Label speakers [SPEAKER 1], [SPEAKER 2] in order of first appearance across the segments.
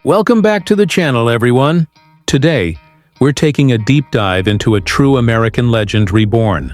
[SPEAKER 1] Welcome back to the channel, everyone. Today, we're taking a deep dive into a true American legend reborn.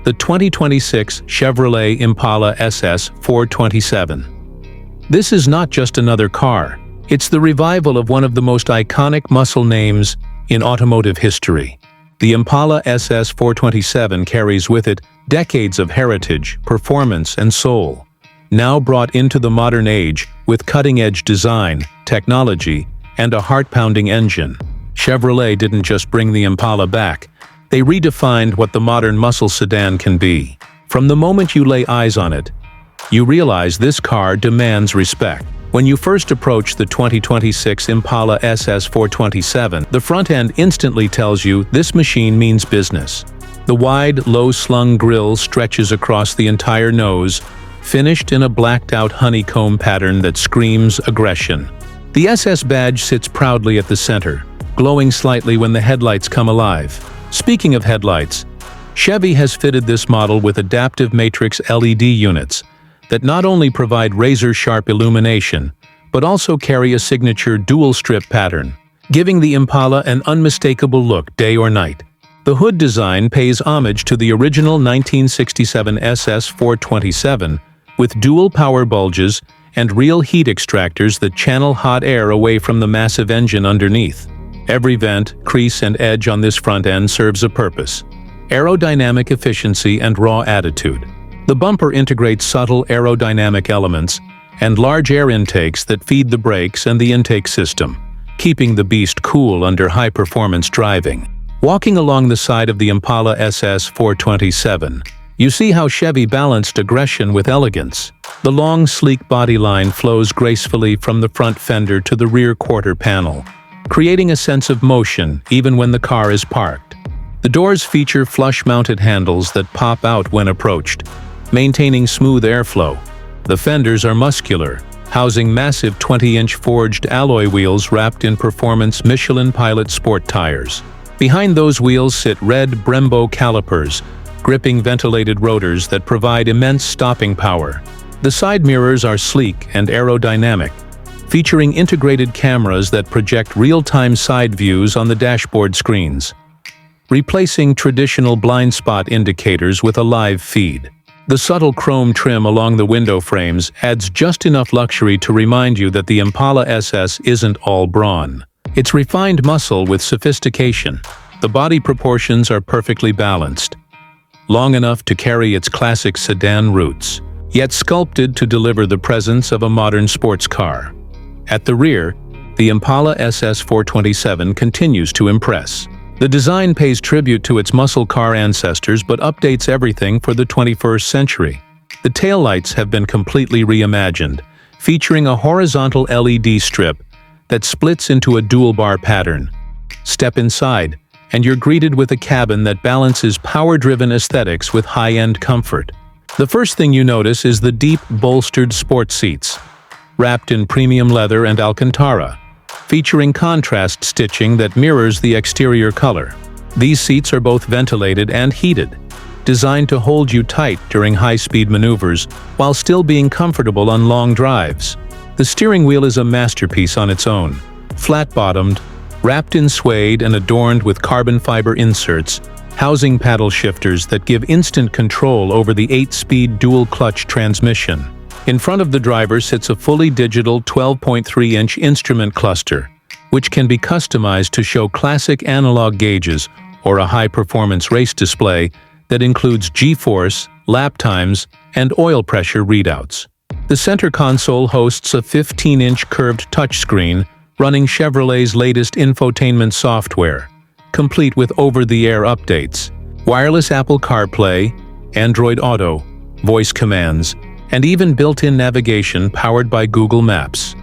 [SPEAKER 1] The 2026 Chevrolet Impala SS 427. This is not just another car. It's the revival of one of the most iconic muscle names in automotive history. The Impala SS 427 carries with it decades of heritage, performance, and soul. Now brought into the modern age with cutting-edge design, technology, and a heart-pounding engine, Chevrolet didn't just bring the Impala back, they redefined what the modern muscle sedan can be. From the moment you lay eyes on it, you realize this car demands respect. When you first approach the 2026 Impala SS 427, the front end instantly tells you this machine means business. The wide, low-slung grille stretches across the entire nose, finished in a blacked-out honeycomb pattern that screams aggression. The SS badge sits proudly at the center, glowing slightly when the headlights come alive. Speaking of headlights, Chevy has fitted this model with adaptive matrix LED units that not only provide razor-sharp illumination, but also carry a signature dual-strip pattern, giving the Impala an unmistakable look day or night. The hood design pays homage to the original 1967 SS 427, with dual power bulges and real heat extractors that channel hot air away from the massive engine underneath. Every vent, crease, and edge on this front end serves a purpose: aerodynamic efficiency and raw attitude. The bumper integrates subtle aerodynamic elements and large air intakes that feed the brakes and the intake system, keeping the beast cool under high-performance driving. Walking along the side of the Impala SS 427, you see how Chevy balanced aggression with elegance. The long, sleek body line flows gracefully from the front fender to the rear quarter panel, creating a sense of motion even when the car is parked. The doors feature flush-mounted handles that pop out when approached, maintaining smooth airflow. The fenders are muscular, housing massive 20-inch forged alloy wheels wrapped in performance Michelin Pilot Sport tires. Behind those wheels sit red Brembo calipers, gripping ventilated rotors that provide immense stopping power. The side mirrors are sleek and aerodynamic, featuring integrated cameras that project real-time side views on the dashboard screens, replacing traditional blind spot indicators with a live feed. The subtle chrome trim along the window frames adds just enough luxury to remind you that the Impala SS isn't all brawn. It's refined muscle with sophistication. The body proportions are perfectly balanced, long enough to carry its classic sedan roots, yet sculpted to deliver the presence of a modern sports car. At the rear, the Impala SS 427 continues to impress. The design pays tribute to its muscle car ancestors but updates everything for the 21st century. The taillights have been completely reimagined, featuring a horizontal LED strip that splits into a dual-bar pattern. Step inside, and you're greeted with a cabin that balances power-driven aesthetics with high-end comfort. The first thing you notice is the deep, bolstered sports seats, wrapped in premium leather and Alcantara, featuring contrast stitching that mirrors the exterior color. These seats are both ventilated and heated, designed to hold you tight during high-speed maneuvers while still being comfortable on long drives. The steering wheel is a masterpiece on its own, flat-bottomed, wrapped in suede and adorned with carbon fiber inserts, housing paddle shifters that give instant control over the 8-speed dual-clutch transmission. In front of the driver sits a fully digital 12.3-inch instrument cluster, which can be customized to show classic analog gauges or a high-performance race display that includes G-force, lap times, and oil pressure readouts. The center console hosts a 15-inch curved touchscreen running Chevrolet's latest infotainment software, complete with over-the-air updates, wireless Apple CarPlay, Android Auto, voice commands, and even built-in navigation powered by Google Maps.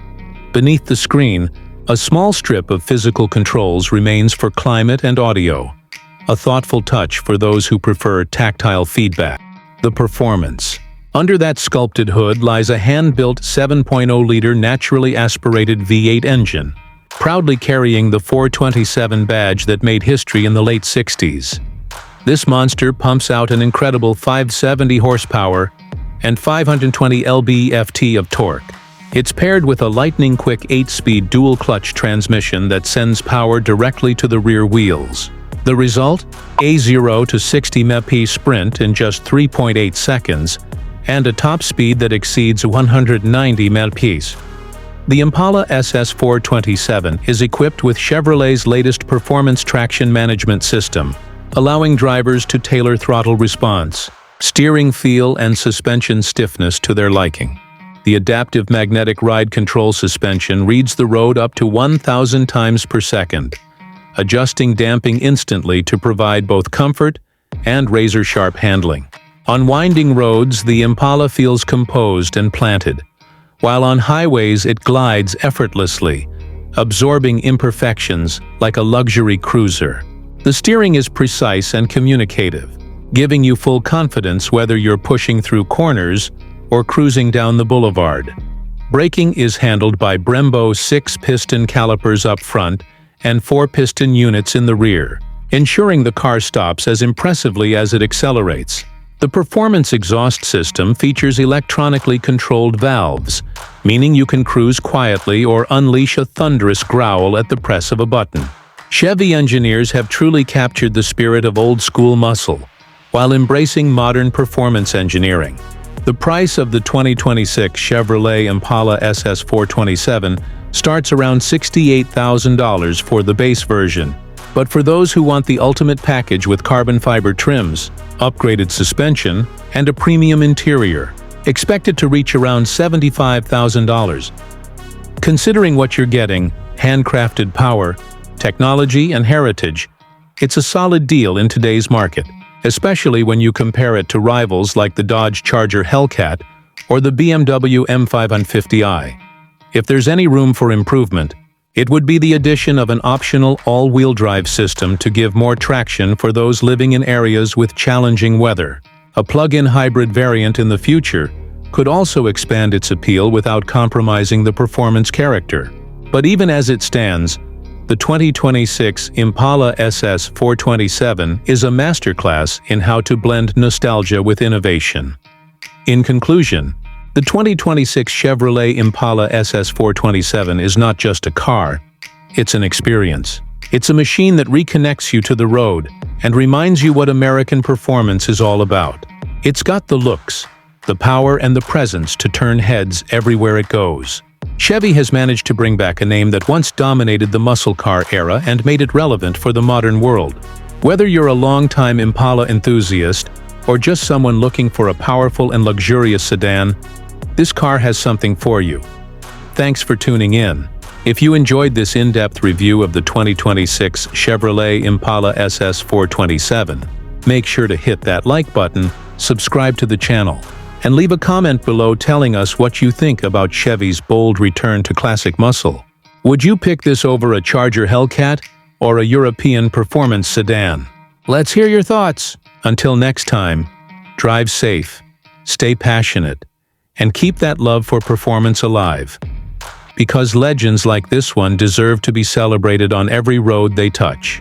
[SPEAKER 1] Beneath the screen, a small strip of physical controls remains for climate and audio, a thoughtful touch for those who prefer tactile feedback. The performance. Under that sculpted hood lies a hand-built 7.0-liter naturally aspirated V8 engine, proudly carrying the 427 badge that made history in the late 60s. This monster pumps out an incredible 570 horsepower and 520 lb-ft of torque, It's paired with a lightning-quick 8-speed dual-clutch transmission that sends power directly to the rear wheels. The result? A 0 to 60 mph sprint in just 3.8 seconds, and a top speed that exceeds 190 mph. The Impala SS 427 is equipped with Chevrolet's latest performance traction management system, allowing drivers to tailor throttle response, steering feel, and suspension stiffness to their liking. The adaptive magnetic ride control suspension reads the road up to 1,000 times per second, adjusting damping instantly to provide both comfort and razor-sharp handling. On winding roads, the Impala feels composed and planted, while on highways it glides effortlessly, absorbing imperfections like a luxury cruiser. The steering is precise and communicative, giving you full confidence whether you're pushing through corners or cruising down the boulevard. Braking is handled by Brembo 6-piston calipers up front and 4-piston units in the rear, ensuring the car stops as impressively as it accelerates. The performance exhaust system features electronically controlled valves, meaning you can cruise quietly or unleash a thunderous growl at the press of a button. Chevy engineers have truly captured the spirit of old-school muscle, while embracing modern performance engineering. The price of the 2026 Chevrolet Impala SS 427 starts around $68,000 for the base version. But for those who want the ultimate package with carbon fiber trims, upgraded suspension, and a premium interior, expect it to reach around $75,000. Considering what you're getting, handcrafted power, technology, and heritage, it's a solid deal in today's market, especially when you compare it to rivals like the Dodge Charger Hellcat or the BMW M550i. If there's any room for improvement, it would be the addition of an optional all-wheel drive system to give more traction for those living in areas with challenging weather. A plug-in hybrid variant in the future could also expand its appeal without compromising the performance character. But even as it stands, the 2026 Impala SS 427 is a masterclass in how to blend nostalgia with innovation. In conclusion, the 2026 Chevrolet Impala SS 427 is not just a car, it's an experience. It's a machine that reconnects you to the road and reminds you what American performance is all about. It's got the looks, the power, and the presence to turn heads everywhere it goes. Chevy has managed to bring back a name that once dominated the muscle car era and made it relevant for the modern world. Whether you're a longtime Impala enthusiast or just someone looking for a powerful and luxurious sedan, this car has something for you. Thanks for tuning in. If you enjoyed this in-depth review of the 2026 Chevrolet Impala SS 427, make sure to hit that like button, subscribe to the channel, and leave a comment below telling us what you think about Chevy's bold return to classic muscle. Would you pick this over a Charger Hellcat or a European performance sedan? Let's hear your thoughts. Until next time, drive safe, stay passionate, and keep that love for performance alive. Because legends like this one deserve to be celebrated on every road they touch.